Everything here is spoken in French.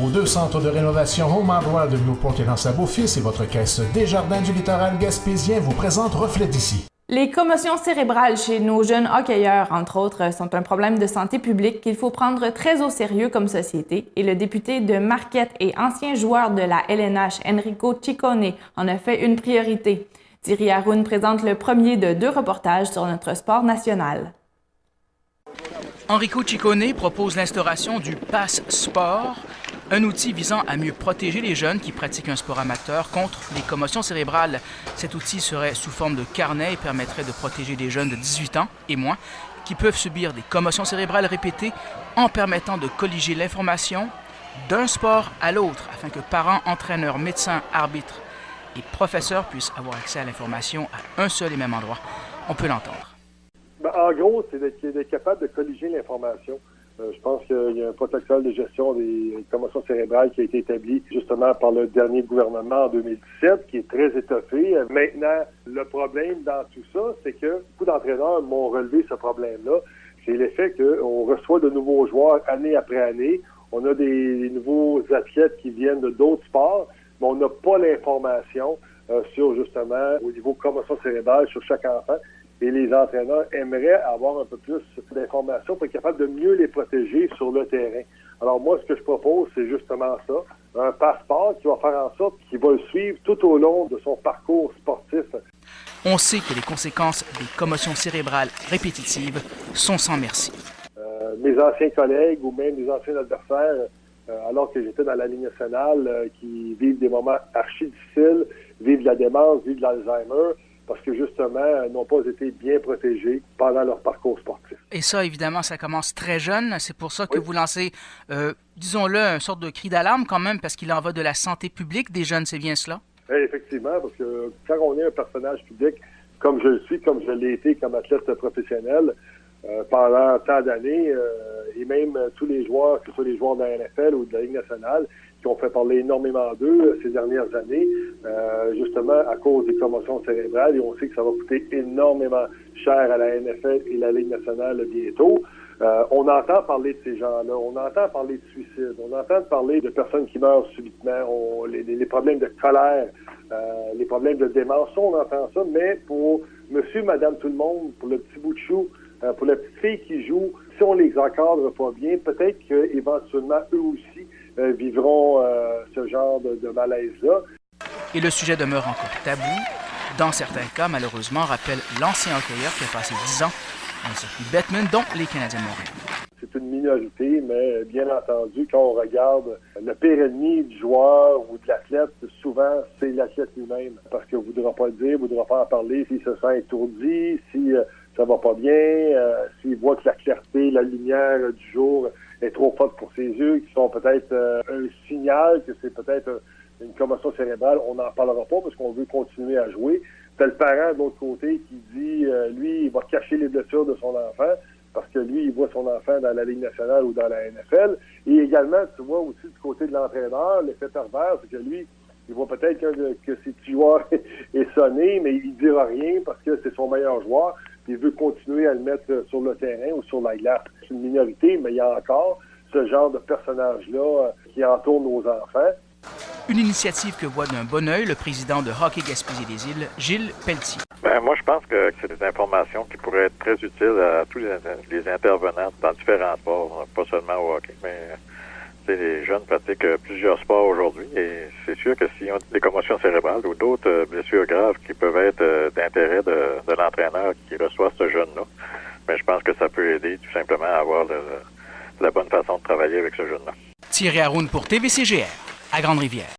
Vos 2 centres de rénovation Home Hardware de Newport et L'Anse-à-Beaufils et votre caisse Desjardins du littoral gaspésien vous présentent Reflet d'ici. Les commotions cérébrales chez nos jeunes hockeyeurs, entre autres, sont un problème de santé publique qu'il faut prendre très au sérieux comme société et le député de Marquette et ancien joueur de la LNH, Enrico Ciccone, en a fait une priorité. Thierry Haroun présente le premier de 2 reportages sur notre sport national. Enrico Ciccone propose l'instauration du Pass Sport, un outil visant à mieux protéger les jeunes qui pratiquent un sport amateur contre les commotions cérébrales. Cet outil serait sous forme de carnet et permettrait de protéger les jeunes de 18 ans et moins qui peuvent subir des commotions cérébrales répétées en permettant de colliger l'information d'un sport à l'autre afin que parents, entraîneurs, médecins, arbitres et professeurs puissent avoir accès à l'information à un seul et même endroit. On peut l'entendre. En gros, c'est d'être capable de colliger l'information. Je pense qu'il y a un protocole de gestion des commotions cérébrales qui a été établi justement par le dernier gouvernement en 2017, qui est très étoffé. Maintenant, le problème dans tout ça, c'est que beaucoup d'entraîneurs m'ont relevé ce problème-là. C'est l'effet qu'on reçoit de nouveaux joueurs année après année. On a des nouveaux athlètes qui viennent de d'autres sports, mais on n'a pas l'information sur justement au niveau commotion cérébrale sur chaque enfant. Et les entraîneurs aimeraient avoir un peu plus d'informations pour être capables de mieux les protéger sur le terrain. Alors moi, ce que je propose, c'est justement ça, un passeport qui va faire en sorte qu'il va le suivre tout au long de son parcours sportif. On sait que les conséquences des commotions cérébrales répétitives sont sans merci. Mes anciens collègues ou même mes anciens adversaires, alors que j'étais dans la Ligue nationale, qui vivent des moments archi-difficiles, vivent de la démence, vivent de l'Alzheimer, parce que justement, n'ont pas été bien protégés pendant leur parcours sportif. Et ça, évidemment, ça commence très jeune. C'est pour ça que vous lancez, disons-le, une sorte de cri d'alarme quand même, parce qu'il en va de la santé publique des jeunes, c'est bien cela? Effectivement, parce que quand on est un personnage public, comme je le suis, comme je l'ai été comme athlète professionnel, pendant tant d'années, et même tous les joueurs, que ce soit les joueurs de la NFL ou de la Ligue nationale, qui ont fait parler énormément d'eux ces dernières années, justement à cause des commotions cérébrales, et on sait que ça va coûter énormément cher à la NFL et la Ligue nationale bientôt. On entend parler de ces gens-là, on entend parler de suicide, on entend parler de personnes qui meurent subitement, les problèmes de colère, les problèmes de démence, on entend ça, mais pour monsieur, madame, tout le monde, pour le petit bout de chou, pour la petite fille qui joue, si on les encadre pas bien, peut-être qu'éventuellement, eux aussi vivront ce genre de malaise-là. Et le sujet demeure encore tabou. Dans certains cas, malheureusement, rappelle l'ancien hockeyeur qui a passé 10 ans dans le circuit Bettman, dont les Canadiens de Montréal. C'est une minorité, mais bien entendu, quand on regarde le pire ennemi du joueur ou de l'athlète, souvent, c'est l'athlète lui-même. Parce qu'il ne voudra pas le dire, il ne voudra pas en parler s'il se sent étourdi, si ça va pas bien, s'il voit que la clarté, la lumière du jour est trop forte pour ses yeux, qui sont peut-être un signal que c'est peut-être une commotion cérébrale, on n'en parlera pas parce qu'on veut continuer à jouer. T'as le parent de l'autre côté qui dit, lui, il va cacher les blessures de son enfant parce que lui, il voit son enfant dans la Ligue nationale ou dans la NFL. Et également, tu vois aussi du côté de l'entraîneur, l'effet pervers, c'est que lui, il voit peut-être que ses petits joueurs est sonné, mais il ne dira rien parce que c'est son meilleur joueur. Puis il veut continuer à le mettre sur le terrain ou sur la glace. C'est une minorité, mais il y a encore ce genre de personnages-là qui entourent nos enfants. Une initiative que voit d'un bon œil le président de Hockey Gaspésie des Îles, Gilles Pelletier. Moi, je pense que c'est des informations qui pourraient être très utiles à tous les intervenants dans différents sports, pas seulement au hockey, mais les jeunes pratiquent plusieurs sports aujourd'hui et c'est sûr que s'ils ont des commotions cérébrales ou d'autres blessures graves qui peuvent être d'intérêt de l'entraîneur qui reçoit ce jeune-là, mais je pense que ça peut aider tout simplement à avoir la bonne façon de travailler avec ce jeune-là. Thierry Haroun pour TVCGR, à Grande-Rivière.